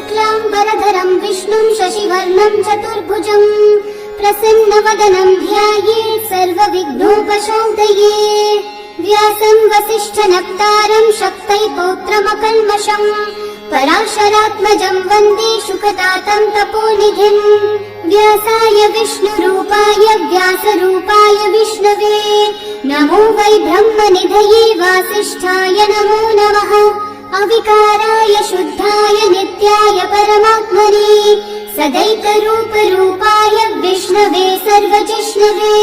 शुक्लाम्बरधरं विष्णुं शशिवर्णं चतुर्भुजं प्रसन्नवदनं ध्यायेत् सर्वविघ्नोपशान्तये। व्यासं वसिष्ठनप्तारं शक्तै पौत्रमकल्मषम् पराशरात्मजं वन्दे शुकतातं तपोनिधिम्। व्यासाय विष्णुरूपाय व्यासरूपाय विष्णवे नमो वै ब्रह्मनिधये वासिष्ठाय नमो नमः। अविकाराय शुद्धाय नित्याय परमात्मने सदैकरूपरूपाय विष्णवे सर्वजिष्णवे।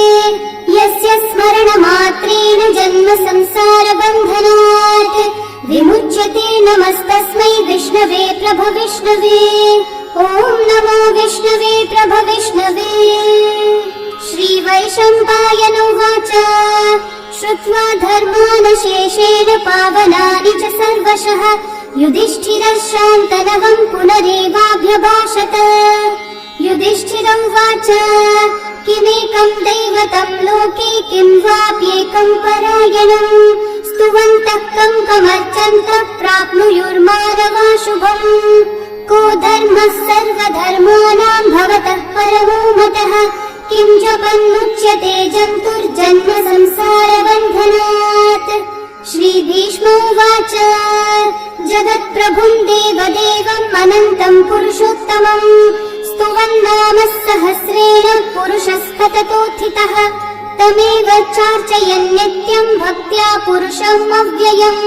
यस्य स्मरणमात्रेण जन्म संसारबन्धनात् विमुच्यते नमस्तस्मै विष्णवे प्रभविष्णवे। ॐ नमो विष्णवे प्रभविष्णवे। श्रीवैशम्पायन उवाच श्रुत्वा धर्मानशेषेण पावनानि च सर्वशः युधिष्ठिरः शान्तनवं पुनरेवाभ्यभाषत। युधिष्ठिर उवाच किमेकं दैवतं लोके किं वाप्येकं परायणम् स्तुवन्तः कं कमर्चन्तः प्राप्नुयुर्मानवा शुभम्। को धर्मः सर्वधर्माणां भवतः परमो मतः किं जपन्मुच्यते जन्तुर्जन्म संसारबन्धनात्। श्रीभीष्म उवाच जगत्प्रभुं देवदेवम् अनन्तं पुरुषोत्तमम् स्तुवन्नामः सहस्रेण पुरुषस्तततोत्थितः तमेव चार्चयन् नित्यं भक्त्या पुरुषम् अव्ययम्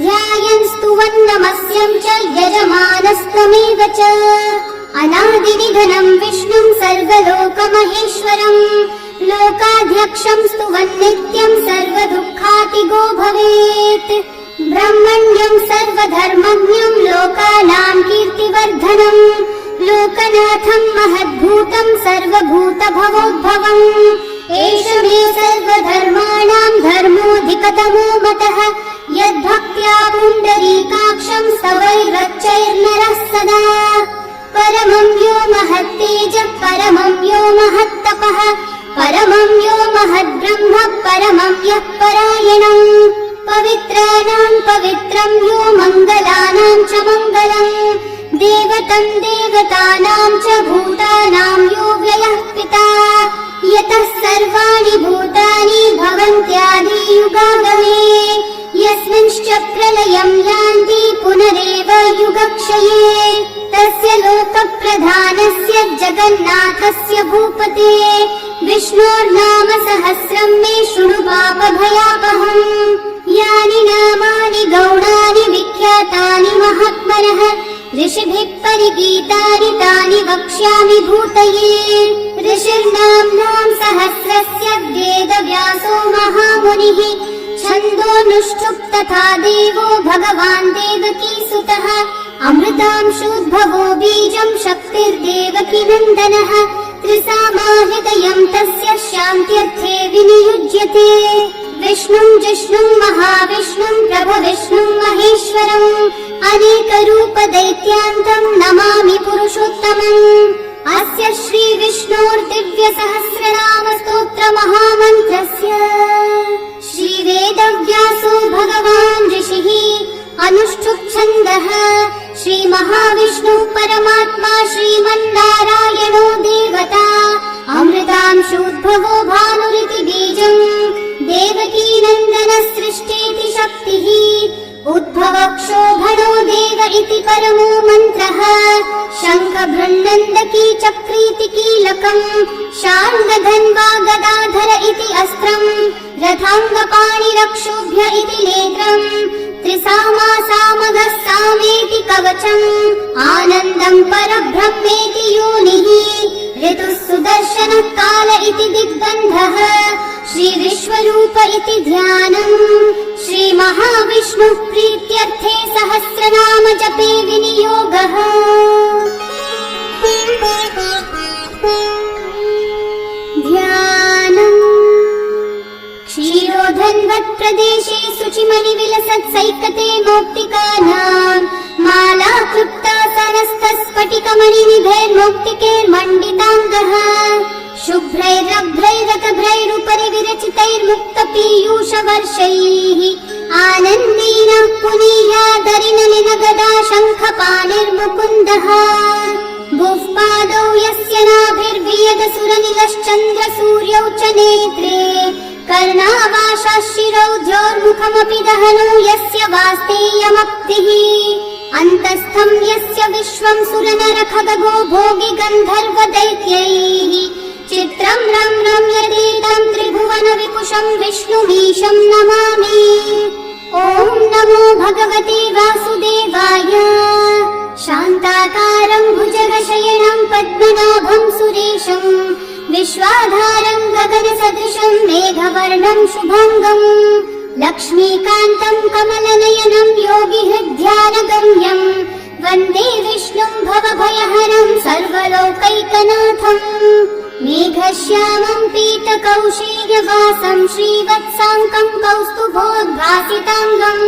ध्यायन् स्तुवन्नमस्यं च यजमानस्तमेव च। अनादिनिधनं विष्णुं सर्वलोकमहेश्वरम् लोकाध्यक्षं स्तुवन्नित्यं सर्वदुःखातिगो भवेत्। ब्रह्मण्यं सर्वधर्मज्ञं लोकानां कीर्तिवर्धनम् लोकनाथं महद्भूतं सर्वभूतभवोद्भवम्। एष मे सर्वधर्माणां धर्मोऽधिकतमो मतः यद्भक्त्या पुण्डरीकाक्षं स्तवैर्रच्चैर्नरः सदा। परमं यो महत्तेजः परमं यो महत्तपः परमं यो महद्ब्रह्म परमं यः परायणम्। पवित्राणां पवित्रं यो मङ्गलानां च मङ्गलम् देवतं देवतानां च भूतानां यो व्ययः पिता यतः सर्वाणि भूतानि भवन्त्यादियुगागमे यस्मिंश्च प्रलयं यान्ति पुनरेव युगक्षये तस्य लोकप्रधानस्य जगन्नाथस्य भूपते विष्णोर्नाम सहस्रं मे शृणु पापभयापहम्। यानि नामानि गौणानि विख्यातानि महात्मनः ऋषिभिः परिगीतानि तानि वक्ष्यामि भूतये। ऋषिर्नाम्नां सहस्रस्य वेदव्यासो महामुनिः छन्दोनुष्ठुप् तथा देवो भगवान् देवकीसुतः अमृतांशोद्भवो बीजं शक्तिर्देवकी नन्दनः त्रिसामाहृदयं तस्य शान्त्यर्थे विनियुज्यते। विष्णुं जिष्णुं महाविष्णुं प्रभविष्णुं महेश्वरम् अनेकरूपदैत्यान्तं नमामि पुरुषोत्तमम्। अस्य श्रीविष्णोर्दिव्यसहस्रनामस्तोत्रमहामन्त्रस्य श्रीवेदव्यासो भगवान् ऋषिः अनुष्ठुप्-छन्दः श्रीमहाविष्णुः परमात्मा श्रीमन्नारायणो देवता अमृतांशोद्भवो भानुरिति बीजम् देवकी नन्दन सृष्टेति शक्तिः उद्भवक्षोभणो देव इति परमो मन्त्रः शङ्खभृन्नन्दकी चक्रीति कीलकम् शार्ङ्गधन्वा गदाधर इति अस्त्रम् रथाङ्गपाणिरक्षोभ्य इति नेत्रम् त्रिसामा सामगः सामेति कवचम् आनन्दम् परब्रह्मेति योनिः ऋतुः सुदर्शनः काल इति दिग्बन्धः श्रीविश्वरूप इति ध्यानम् श्रीमहाविष्णुः प्रीत्यर्थे सहस्रनाम जपे विनियोगः। ध्यानम् क्षीरोधन्वत्प्रदेशे शुचिमणिविलसत्सैकते मौक्तिकानां माला क्लुप्ता सरस्तस्फटिकमणिनिभैर्मौक्तिकैर्मण्डिताङ्गः शुभ्रैरभ्रैरतभ्रैरुपरि विरचितैर्मुक्तपीयूषवर्षैः आनन्देन पुनीयादरिनलिनगदा शङ्खपाणिर्मुकुन्दः गुह्पादौ यस्य नाभिर्वियदसुरनिलश्चन्द्रसूर्यौ च नेत्रे कर्णावाशाः शिरौ द्योर्मुखमपि दहनो यस्य वास्तेयमप्तिः अन्तस्थं यस्य विश्वं सुरनरखगो भोगि गन्धर्वदैत्यैः चित्रं रम्यतेतं त्रिभुवन विपुषं विष्णुमीशं नमामि। ॐ नमो भगवते वासुदेवाय। शान्ताकारं भुजगशयनं पद्मनाभं सुरेशं विश्वाधारं गगनसदृशं मेघवर्णं शुभङ्गं लक्ष्मीकान्तं कमलनयनं योगिहृद्ध्यानगम्यं वन्दे विष्णुं भवभयहरं सर्वलोकैकनाथम्। मेघश्यामं पीतकौशेयवासं श्रीवत्साङ्कं कौस्तुभोद्भासिताङ्गं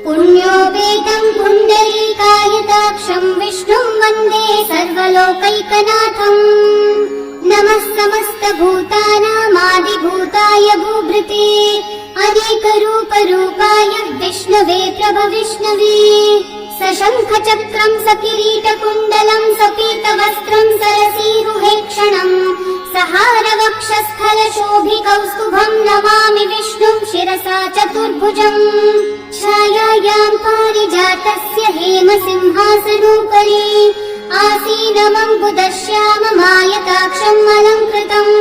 पुण्योपेतं पुण्डरीकायताक्षं विष्णुं वन्दे सर्वलोकैकनाथम्। नमः समस्तभूतानामादिभूताय भूभृते अनेकरूपरूपाय विष्णवे प्रभविष्णवे सशङ्खचक्रं सकिरीटकुण्डलं सपीतवस्त्रं सरसीरुहेक्षणं सहारवक्षस्थलशोभिकौस्तुभं नमामि विष्णुं शिरसा चतुर्भुजम्। छायायां पारिजातस्य हेमसिंहासनोपरि आसीनमम्बुदश्याममायताक्षम् अलङ्कृतम्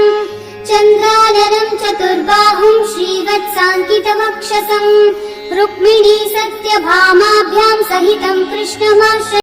चन्द्राननं चतुर्बाहुं श्रीवत्साङ्कितवक्षसं रुक्मिणी सत्यभामाभ्यां सहितं कृष्णमाश्रये।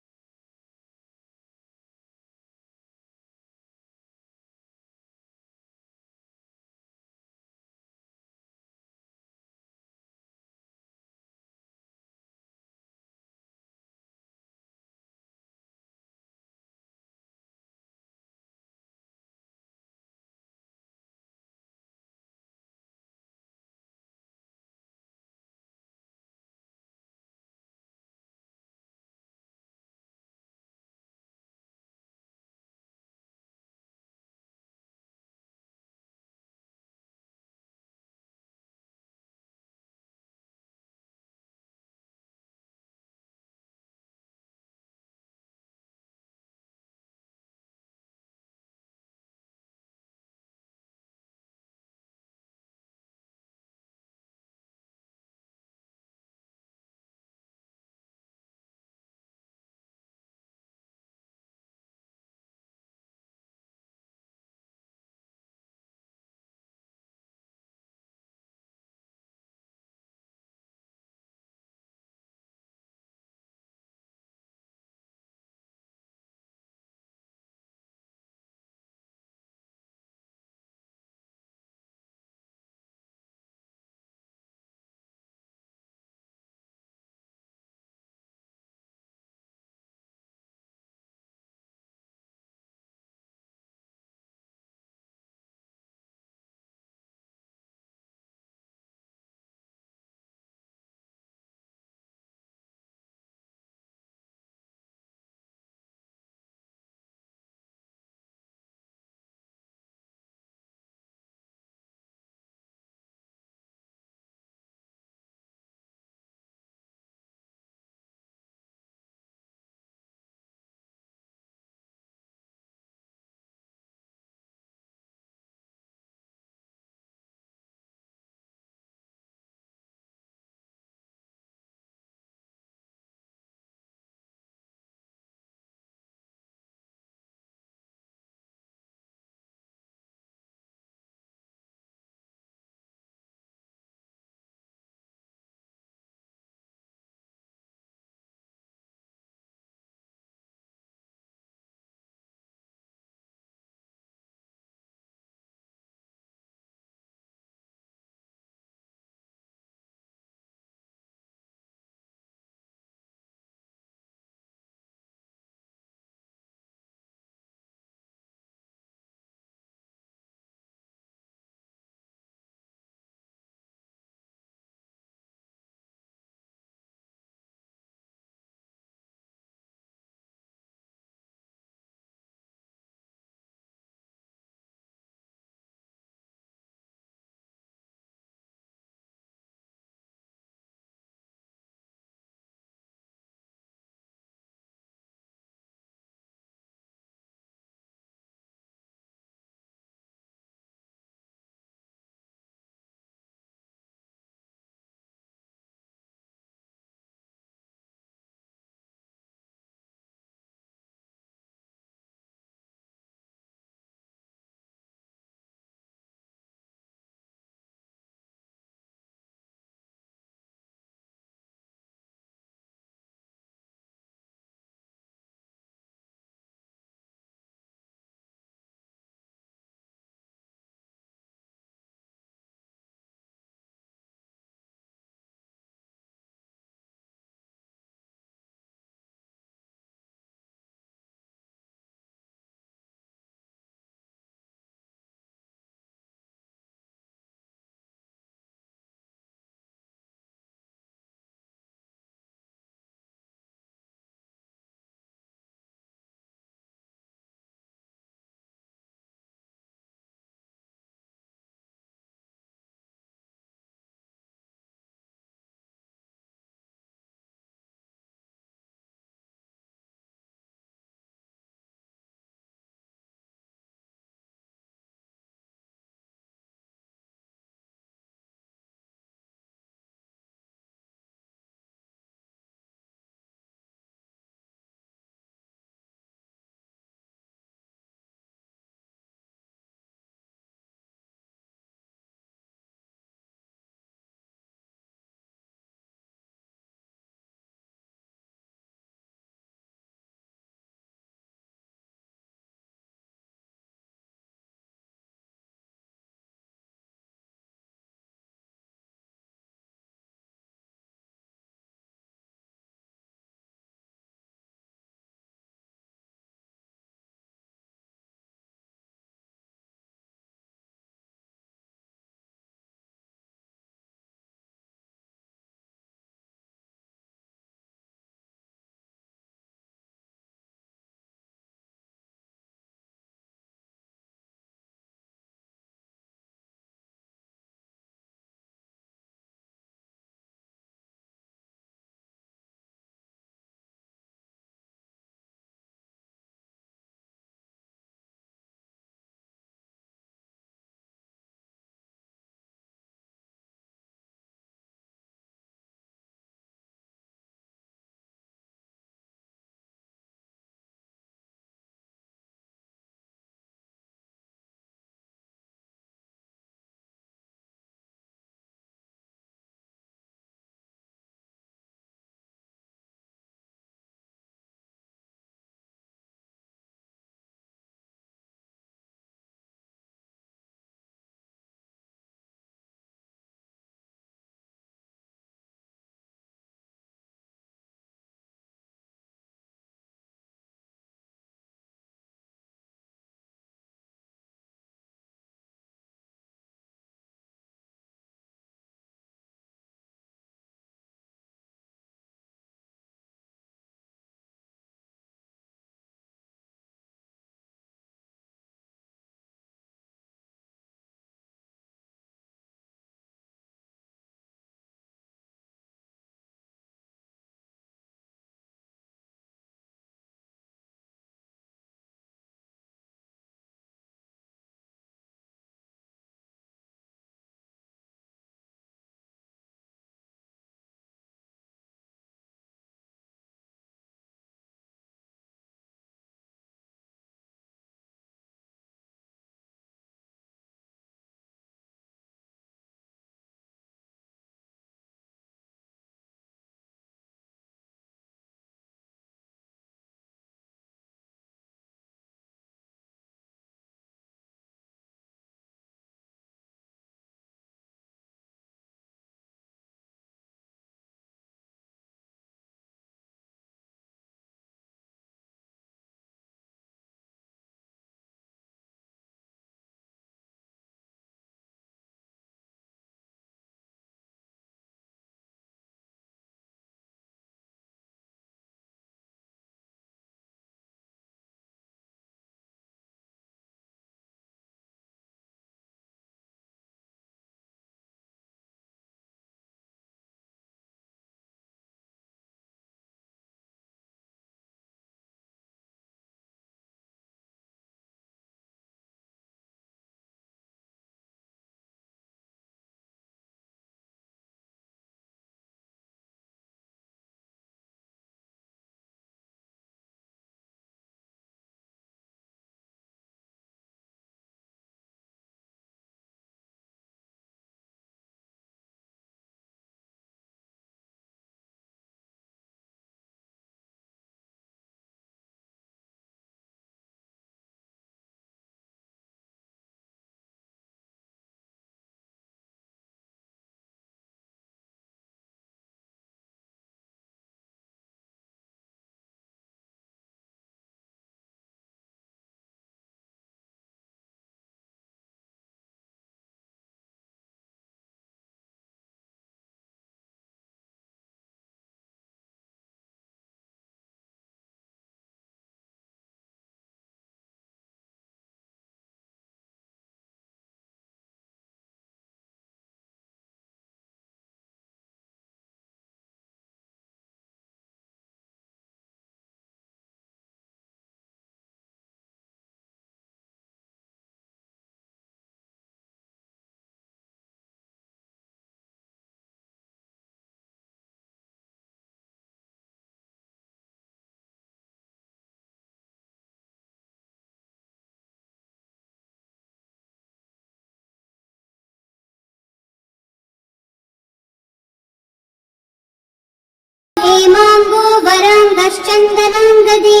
हेमाङ्गो वराङ्गश्चन्दनाङ्गदे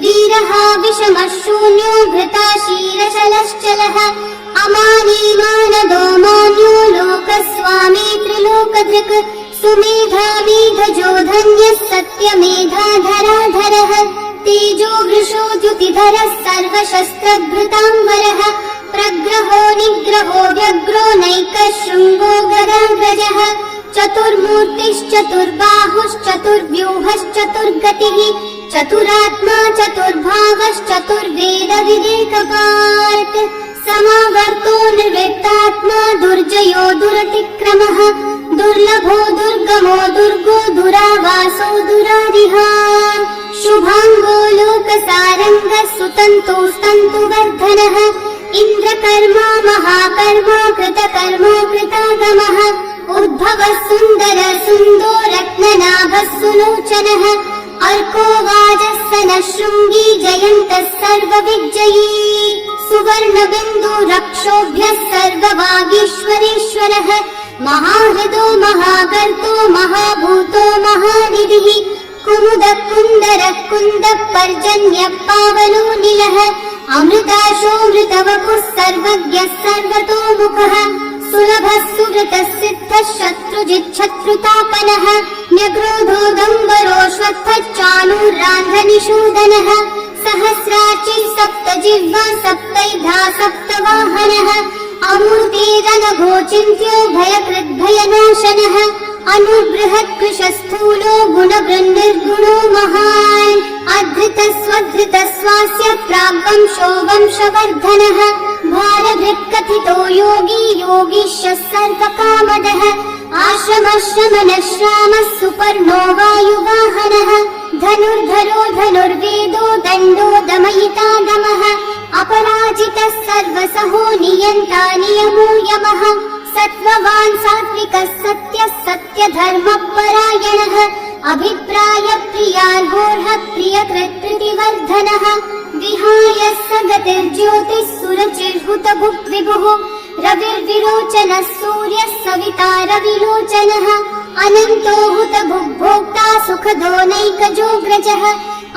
वीरः विषमशून्यो घृताशीलशलश्चलः अमानीमानदो मान्यो लोकस्वामी त्रिलोकधृक् सुमेधा मेधजो धन्यः सत्यमेधाधराधरः तेजो वृषो द्युतिधरः सर्वशस्त्रभृताम्बरः प्रग्रहो निग्रहो व्यग्रो नैकः शृङ्गो गदाग्रजः चतुर्बाहुश्चतुर्व्यूहश्चतुर्गतिः चतुरात्मा चतुर्भागश्चतुर्वेदविदेकपात् समावर्तो निर्वृत्तात्मा दुर्जयो दुरतिक्रमः दुर्लभो दुर्गमो दुर्गो दुरावासो दुरारिः शुभाङ्गो लोकसारङ्गः सुतन्तोस्तन्तुवर्धनः इन्द्रकर्मा महाकर्मा कृतकर्मा कृतागमः उद्भवः सुन्दर सुन्दो रत्ननाभः सुलोचनः अर्को वाजः शृङ्गी जयन्तः सर्वविजयी सुवर्णबिन्दु रक्षोभ्यः सर्ववागीश्वरेश्वरः महाहृदो महागर्तो महाभूतो महानिधिः कुमुद कुन्दर कुन्द पर्जन्य पावनो निलः अमृताशोऽमृतवपुः सर्वज्ञः सर्वतोमुखः सुलभः सुवृतः सिद्धः शत्रुजिच्छत्रुतापनः न्यग्रोधो दम्बरोऽश्वत्थश्चाणूर्रान्ध्रनिषूदनः सहस्राचिः सप्तजिह्वा सप्तैधा सप्तवाहनः अमूर्तिरनघो चिन्त्यो भयकृद्भयनाशनः अनुबृहत्कृशस्थूलो गुणवृन्निर्गुणो महान् अधृतस्वधृतस्वास्य प्राग्वंशो वंशवर्धनः भारभृत्कथितो योगी योगीशः सर्वकामदः आश्रमश्रमणश्रामः सुपर्णो वायुवाहनः धनुर्धरो धनुर्वेदो दण्डो दमयिता दमः अपराजितः सर्वसहो नियन्ता नियमो यमः सत्त्ववान् सात्विकः सत्यः सत्यधर्मपरायणः अभिप्राय प्रियार्होर्हः प्रियकृत्प्रीतिवर्धनः विहाय स गतिर्ज्योतिः सुरचिर्हुतभुक् विभुः रविर्विरोचनः सूर्यः सविता रविलोचनः अनन्तो हुतभुग्भोक्ता सुखदो नैकजोऽग्रजः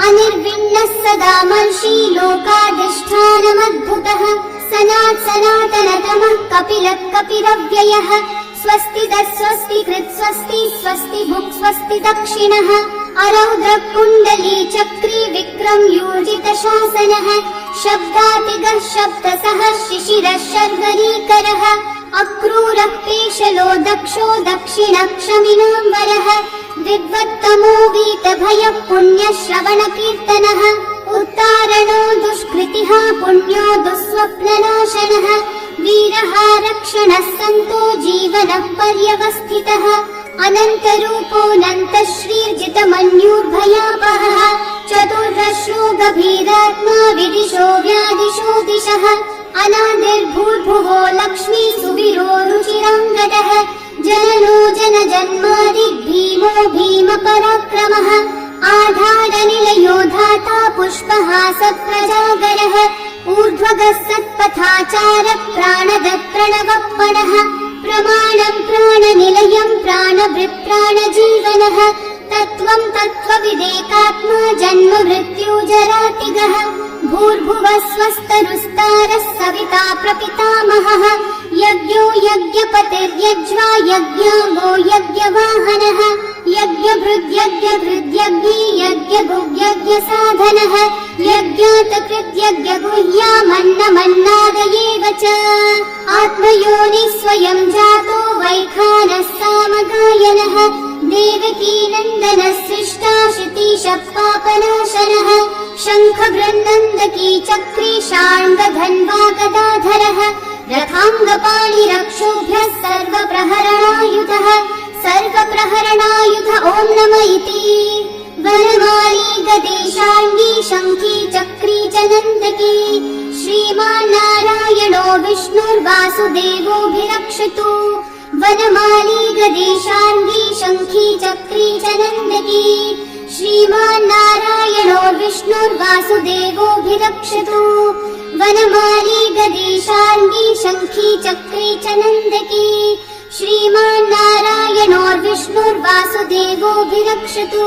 अनिर्विण्णः सदा मर्षि लोकाधिष्ठानमद्भुतः सनातनतमः कपिलः कपिरव्ययः स्वस्तिदः स्वस्तिकृत् स्वस्ति स्वस्ति भुक् स्वस्ति दक्षिणः अरौद्रः कुण्डली चक्री विक्रम यूर्जितशासनः शब्दातिगः शब्दसः शिशिरः शर्वरीकरः अक्रूरः पेशलो दक्षो दक्षिणक्षमिनाम्बरः विद्वत्तमो वीतभयः पुण्यश्रवणकीर्तनः उत्तारणो दुष्कृतिः पुण्यो दुःस्वप्ननाशनः वीरः रक्षणः सन्तो जीवनः पर्यवस्थितः अनन्तरूपोऽनन्तश्रीर्जितमन्युर्भयापहः चतुर्दश्रो गभीरात्मा विदिशो व्यादिशो दिशः अनादिर्भूर्भुवो लक्ष्मी सुवीरो रुचिराङ्गदः जननो जनजन्मादि भीमो भीमपराक्रमः आधारनिलयो धाता पुष्पहास प्रजागरः ऊर्ध्वगः सत्पथाचारः प्राणदः प्रणवप्पणः प्रमाणम् प्राणनिलयम् प्राणभृत्प्राणजीवनः तत्त्वम् तत्त्वविदेकात्मा जन्म मृत्यु जरातिगः भूर्भुवः स्वस्तरुस्तारः सविता प्रपितामहः यज्ञो यज्ञपतिर्यज्वा यज्ञाङ्गो यज्ञवाहनः यज्ञभृद्यज्ञभृद्यज्ञी यज्ञभुग्यज्ञसाधनः यज्ञातकृत्यज्ञगुह्यामन्नमन्नादयेव च आत्मयोनिः स्वयं जातो वैखानः सामगायनः देवकी नन्दनः सृष्टा शितीशः पापनाशनः शङ्खबृन्नन्दकी चक्री शाण्डधन्वा गदाधरः रथाङ्गपाणिरक्षोभ्यः सर्वप्रहरणायुधः सर्वप्रहरणायुध ॐ नम इति वनमाली गदेशाङ्गी शङ्खी चक्री च नन्दकी श्रीमान्नारायणो विष्णुर्वासुदेवोऽभिरक्षतु वनमाली गदेशाङ्गी शङ्खी चक्री च नन्दकी श्रीमान्नारायणो विष्णुर्वासुदेवोऽभिरक्षतु वनमाली गदेशाङ्गी शङ्खी चक्री च नन्दकी श्रीमान्नारायणो विष्णुर्वा वासुदेवोऽभिरक्षतु।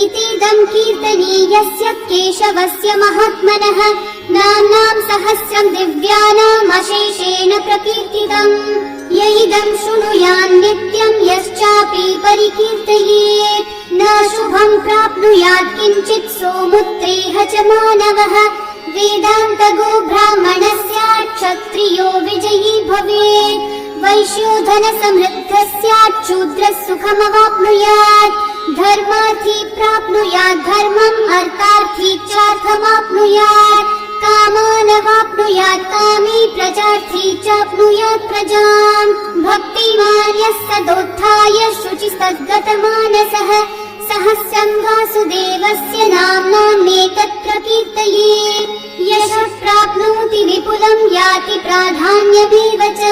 इतीदं कीर्तनीयस्य केशवस्य महात्मनः नाम्नां सहस्रं दिव्यानामशेषेण प्रकीर्तितम्। य इदं शृणुयान् नित्यं यश्चापि परिकीर्तयेत् न शुभं प्राप्नुयात् किञ्चित् सोमुत्रेह च मानवः। वेदान्तगो ब्राह्मणः स्यात् क्षत्रियो विजयी भवेत्। वैश्यो धन समृद्धः स्यात् शूद्रः सुखमवाप्नुयात्। धर्मार्थी प्राप्नुयात् धर्मम् अर्थार्थी चार्थमाप्नुयात्। कामानवाप्नुयात् कामी प्रजार्थी चाप्नुयात् प्रजाम्। भक्तिमान् यः सदोत्थाय शुचिस्तद्गतमानसः सहस्रं वासुदेवस्य नाम्नामेतत् प्रकीर्तयेत्। यशः प्राप्नोति विपुलं याति प्राधान्यमेव च।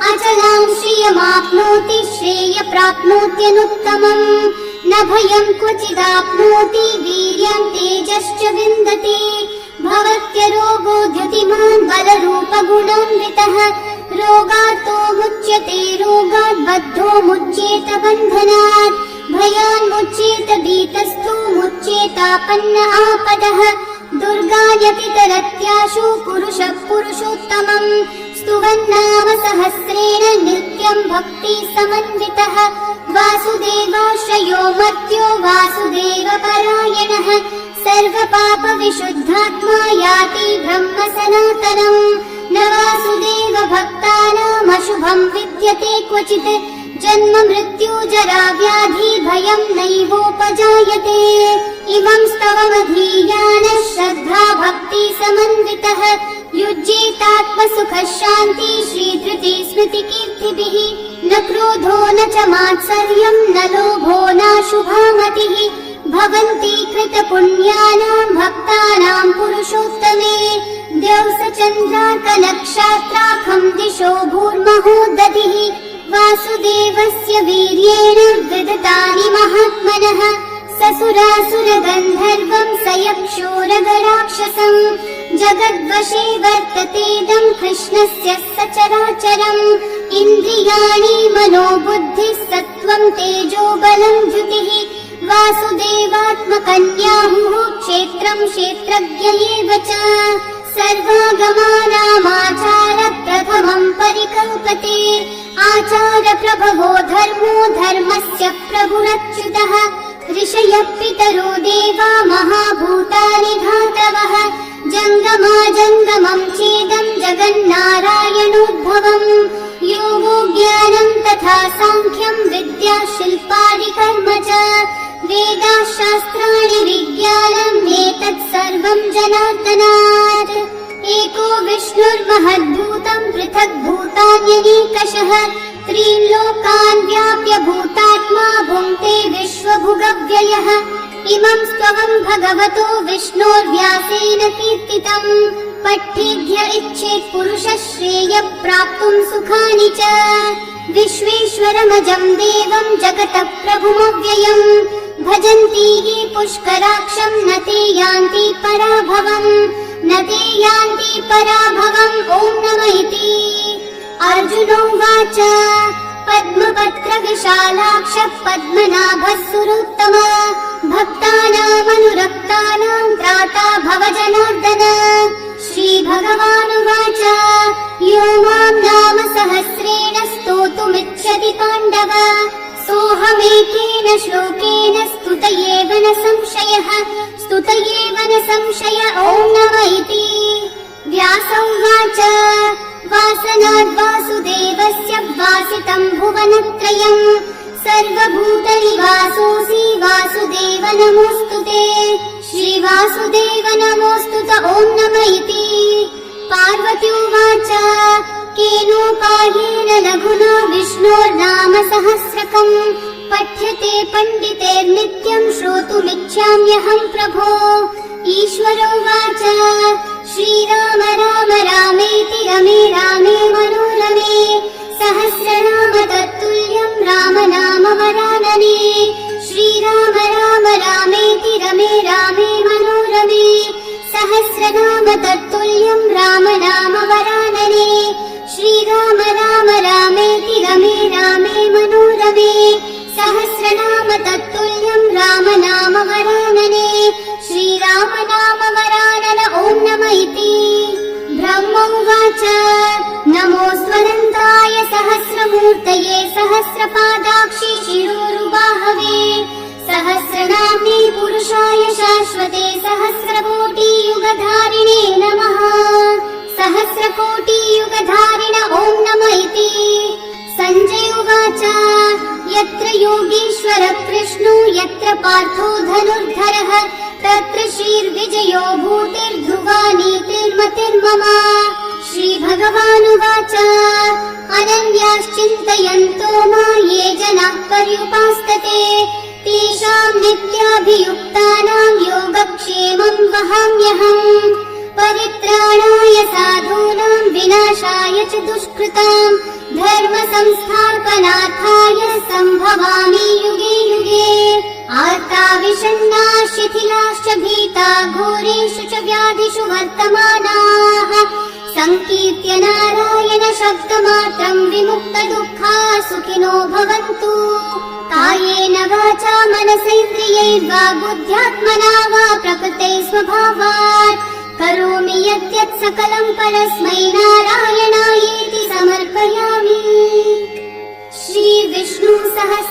अचलां श्रियमाप्नोति श्रेय प्राप्नोत्यनुत्तमम्। न भयं क्वचिदाप्नोति वीर्यं तेजश्च विन्दति। भवत्यरोगो द्युतिमान् बलरूपगुणान्वितः। रोगार्तो मुच्यते रोगात् बद्धो मुच्येत बन्धनात्। भयान्मुच्येत भीतस्थो मुच्येतापन्न आपदः। दुर्गायपि तरत्याशु पुरुषः पुरुषोत्तमम्। स्तुवन्नाम सहस्रेण नित्यं भक्ति समन्वितः। वासुदेवाश्रयो मर्त्यो वासुदेवपरायणः। सर्वपाप विशुद्धात्मा याति ब्रह्म सनातनम्। न वासुदेव भक्तानामशुभं विद्यते क्वचित्। जन्म मृत्यु जरा व्याधि भयं नैवोपजायते। इमं स्तवमधीयानः श्रद्धा भक्ति समन्वितः। युज्येतात्मसुखः शान्ति श्रीधृति स्मृति कीर्तिभिः। न क्रोधो न च मात्सर्यं न लोभो नाशुभा मतिः। भवन्ति कृतपुण्यानां भक्तानां पुरुषोत्तमे। द्यौः चन्द्रार्कनक्षत्राखं दिशो भूर्महोदधिः। वासुदेवस्य वीर्येण विदतानि महात्मनः। ससुरासुरगन्धर्वं सयक्षोरगराक्षसम्। जगद्वशे वर्ततेदं कृष्णस्य सचराचरम्। इन्द्रियाणि मनोबुद्धिः सत्त्वं तेजो बलं द्युतिः। वासुदेवात्मकन्याहुः क्षेत्रं क्षेत्रज्ञ एव च। सर्वागमानामाचार प्रथमं परिकल्पते। आचार प्रभवो धर्मो धर्मस्य प्रभुरच्युतः। ऋषयः पितरो देवा महाभूतानि धातवः। जङ्गमाजङ्गमं चेदं जगन्नारायणोद्भवम्। योगो ज्ञानं तथा साङ्ख्यं विद्या शिल्पादिकर्म च। वेदाः शास्त्राणि विज्ञानम् एतत् सर्वं जनार्दनात्। एको विष्णुर्महद्भूतं पृथक् भूतान्यनेकशः। त्रीन् लोकान् व्याप्य भूतात्मा भुङ्क्ते विश्वभुगव्ययः। इमं स्तवं भगवतो विष्णोर्व्यासेन कीर्तितम्। पठ्येद्य इच्छेत् पुरुषः श्रेय प्राप्तुं सुखानि च। विश्वेश्वरमजं देवं जगतः प्रभुमव्ययम्। भजन्ति ये पुष्कराक्षं न ते यान्ति पराभवम्। न ते यान्ति पराभवम्। ॐ नमः इति। अर्जुनोवाच पद्मपत्रविशालाक्ष पद्मनाभः सुरोत्तम। भक्तानामनुरक्तानां त्राता भव जनार्दन। श्रीभगवानुवाच यो मां नाम सहस्रेण स्तोतुमिच्छति पाण्डव। सोऽहमेकेन श्लोकेन स्तुतयेव न संशयः। स्तुतयेव न संशय। ॐ नमः इति। व्यास उवाच वासनाद् वासुदेवस्य वासितं भुवनत्रयम्। सर्वभूतनिवासोऽसि वासुदेव नमोऽस्तु ते। श्रीवासुदेव नमोऽस्तु त। ॐ नमः इति। पार्वती उवाच केनोपायेन लघुना विष्णोर्नाम सहस्रकम्। पठ्यते पण्डितेर्नित्यं श्रोतुमिच्छाम्यहं प्रभो। ईश्वर उवाच श्रीराम राम रामेति रमे रामे मनोरमे। सहस्रनाम तत्तुल्यं राम नाम वरानने। श्रीराम राम रामेति रमे रामे मनोरमे। सहस्रनाम तत्तुल्यं राम ब्रह्म उवाच नमोऽस्त्वनन्ताय सहस्रमूर्तये सहस्रपादाक्षि शिरोरुबाहवे सहस्रनाम्ने पुरुषाय शाश्वते सहस्रकोटियुगधारिणे नमः। सहस्रकोटियुगधारिण ॐ नम इति। सञ्जय उवाच यत्र योगीश्वर कृष्णो यत्र पार्थो धनुर्धरः तत्र श्रीर्विजयो भूतिर्ध्रुवा नीतिर्मतिर्मम। श्रीभगवानुवाच अनन्याश्चिन्तयन्तो मा ये जनाः पर्युपासते तेषां नित्याभियुक्तानां योगक्षेमं वहाम्यहम्। परित्राणाय साधूनां विनाशाय च दुष्कृतां धर्म संस्थापनार्थाय सम्भवामि युगे युगे। आर्ता विषण्णा शिथिलाश्च भीता घोरेषु च व्याधिषु वर्तमानाः संकीर्त्य नारायण शब्दमात्रं विमुक्तदुःखा सुखिनो भवन्तु। कायेन वाचा मनसेन्द्रियैर्वा बुद्ध्यात्मना वा प्रकृते स्वभावात् करोमि यद्यत् सकलं परस्मै नारायणायेति समर्पयामि। श्री विष्णु सहस्र